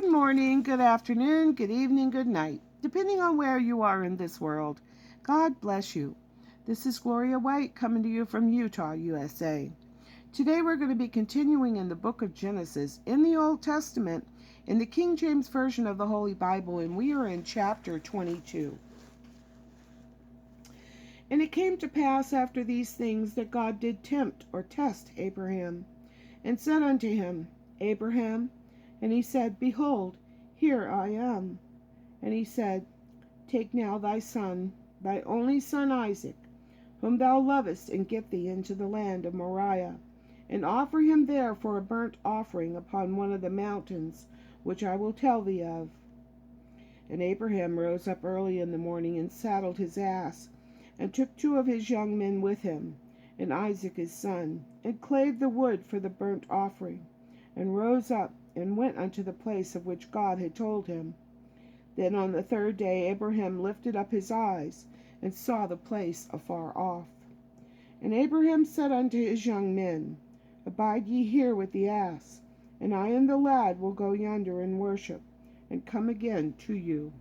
Good morning, good afternoon, good evening, good night, depending on where you are in this world. God bless you. This is Gloria White coming to you from Utah, USA. Today we're going to be continuing in the book of Genesis in the Old Testament in the King James Version of the Holy Bible, and we are in chapter 22. And it came to pass after these things that God did tempt or test Abraham, and said unto him, Abraham, and he said, Behold, here I am. And he said, Take now thy son, thy only son Isaac, whom thou lovest, and get thee into the land of Moriah, and offer him there for a burnt offering upon one of the mountains, which I will tell thee of. And Abraham rose up early in the morning, and saddled his ass, and took 2 of his young men with him, and Isaac his son, and clave the wood for the burnt offering, and rose up, and went unto the place of which God had told him. Then on the 3rd day Abraham lifted up his eyes, and saw the place afar off. And Abraham said unto his young men, Abide ye here with the ass, and I and the lad will go yonder and worship, and come again to you.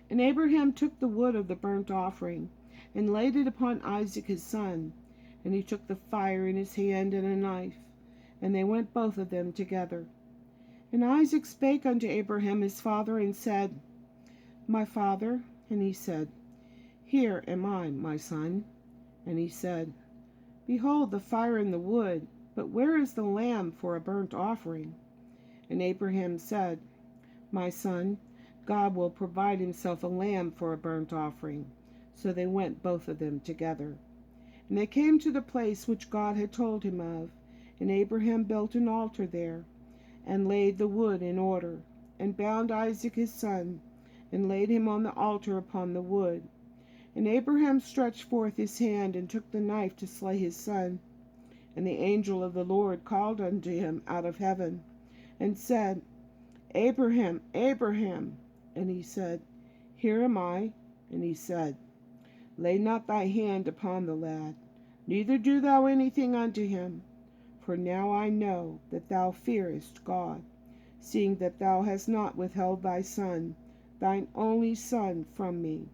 And Abraham took the wood of the burnt offering, and laid it upon Isaac his son, and he took the fire in his hand and a knife, and they went both of them together. And Isaac spake unto Abraham his father, and said, My father? And he said, Here am I, my son. And he said, Behold the fire and the wood, but where is the lamb for a burnt offering? And Abraham said, My son, God will provide himself a lamb for a burnt offering. So they went both of them together. And they came to the place which God had told him of, and Abraham built an altar there, and laid the wood in order, and bound Isaac his son, and laid him on the altar upon the wood. And Abraham stretched forth his hand, and took the knife to slay his son. And the angel of the Lord called unto him out of heaven, and said, Abraham, Abraham. And he said, Here am I. And he said, Lay not thy hand upon the lad, neither do thou anything unto him. For now I know that thou fearest God, seeing that thou hast not withheld thy son, thine only son, from me.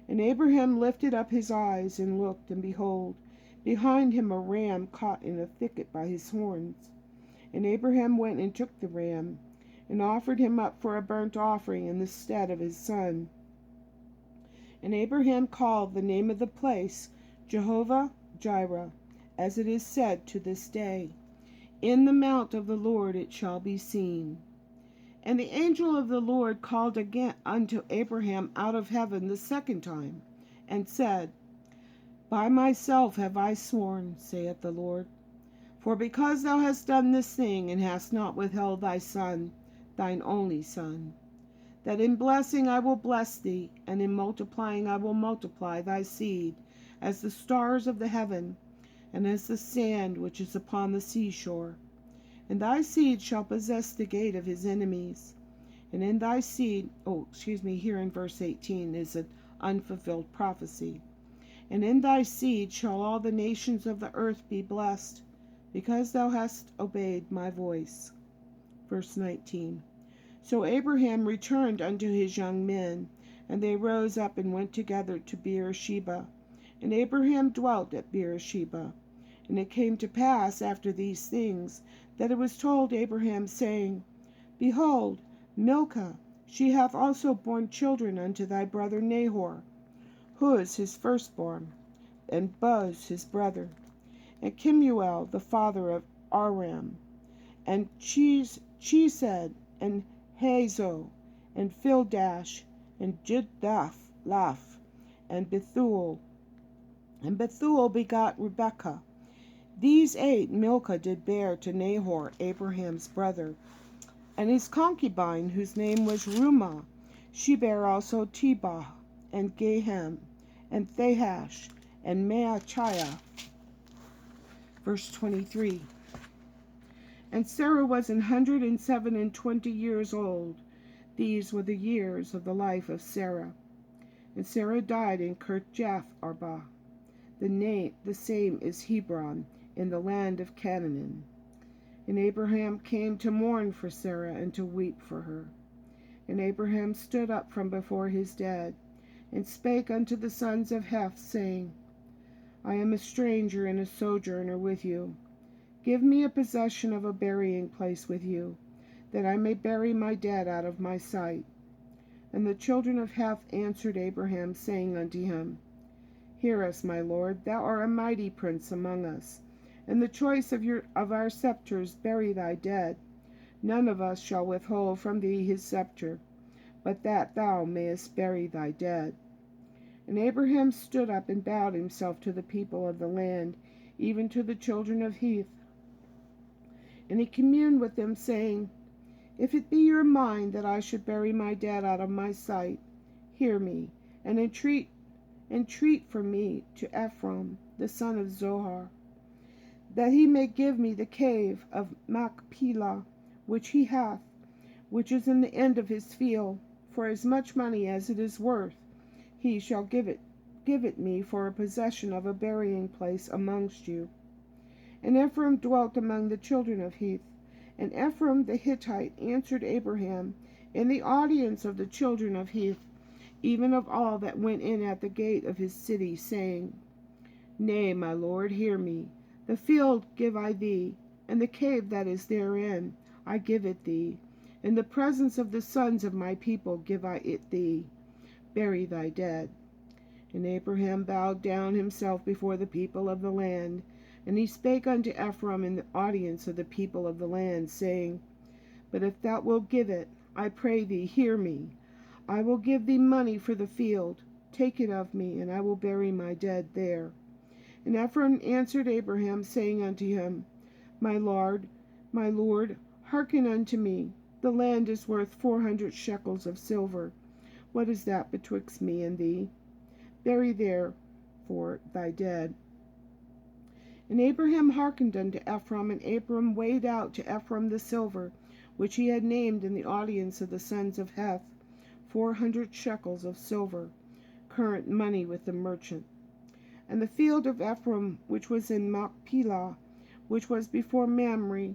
And Abraham lifted up his eyes, and looked, and behold, behind him a ram caught in a thicket by his horns. And Abraham went and took the ram, and offered him up for a burnt offering in the stead of his son. And Abraham called the name of the place Jehovah Jireh, as it is said to this day, In the mount of the Lord it shall be seen. And the angel of the Lord called again unto Abraham out of heaven the 2nd time, and said, By myself have I sworn, saith the Lord, for because thou hast done this thing, and hast not withheld thy son, thine only son, that in blessing I will bless thee, and in multiplying I will multiply thy seed, as the stars of the heaven, and as the sand which is upon the seashore. And thy seed shall possess the gate of his enemies. And in thy seed, here in verse 18 is an unfulfilled prophecy. And in thy seed shall all the nations of the earth be blessed, because thou hast obeyed my voice. Verse 19. So Abraham returned unto his young men, and they rose up and went together to Beersheba. And Abraham dwelt at Beersheba. And it came to pass after these things, that it was told Abraham, saying, Behold, Milcah, she hath also borne children unto thy brother Nahor, Huz his firstborn, and Buz his brother, and Kemuel the father of Aram, and Chesed, and Hazo, and Fildash, and Jidlaph, and Bethuel. And Bethuel begot Rebekah. These 8 Milcah did bear to Nahor, Abraham's brother, and his concubine, whose name was Reumah. She bare also Tebah, and Gaham, and Thahash, and Maachiah. Verse 23. And Sarah was 127 years old. These were the years of the life of Sarah. And Sarah died in Kirjath Arba. The same is Hebron, in the land of Canaan. And Abraham came to mourn for Sarah and to weep for her. And Abraham stood up from before his dead, and spake unto the sons of Heth, saying, I am a stranger and a sojourner with you. Give me a possession of a burying place with you, that I may bury my dead out of my sight. And the children of Heth answered Abraham, saying unto him, Hear us, my lord, thou art a mighty prince among us. In the choice of our scepters bury thy dead. None of us shall withhold from thee his scepter, but that thou mayest bury thy dead. And Abraham stood up and bowed himself to the people of the land, even to the children of Heth. And he communed with them, saying, If it be your mind that I should bury my dead out of my sight, hear me, and entreat for me to Ephron, the son of Zohar, that he may give me the cave of Machpelah, which he hath, which is in the end of his field, for as much money as it is worth. He shall give it me for a possession of a burying place amongst you. And Ephraim dwelt among the children of Heth. And Ephraim the Hittite answered Abraham in the audience of the children of Heth, even of all that went in at the gate of his city, saying, Nay, my lord, hear me. The field give I thee, and the cave that is therein I give it thee. In the presence of the sons of my people give I it thee. Bury thy dead. And Abraham bowed down himself before the people of the land, and he spake unto Ephraim in the audience of the people of the land, saying, But if thou wilt give it, I pray thee, hear me. I will give thee money for the field. Take it of me, and I will bury my dead there. And Ephraim answered Abraham, saying unto him, My Lord, hearken unto me. The land is worth 400 shekels of silver. What is that betwixt me and thee? Bury therefore thy dead. And Abraham hearkened unto Ephraim, and Abram weighed out to Ephraim the silver, which he had named in the audience of the sons of Heth, 400 shekels of silver, current money with the merchant. And the field of Ephraim, which was in Machpelah, which was before Mamre,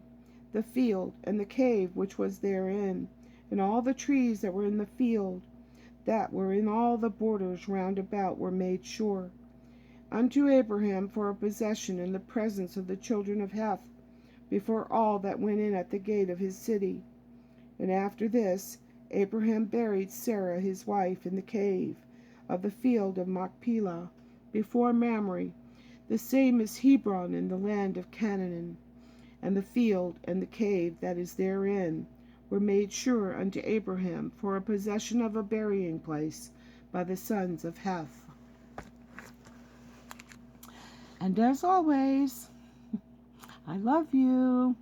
the field, and the cave which was therein, and all the trees that were in the field, that were in all the borders round about, were made sure unto Abraham for a possession in the presence of the children of Heth, before all that went in at the gate of his city. And after this Abraham buried Sarah his wife in the cave of the field of Machpelah, before Mamre, the same as Hebron in the land of Canaan. And the field and the cave that is therein were made sure unto Abraham for a possession of a burying place by the sons of Heth. And as always, I love you.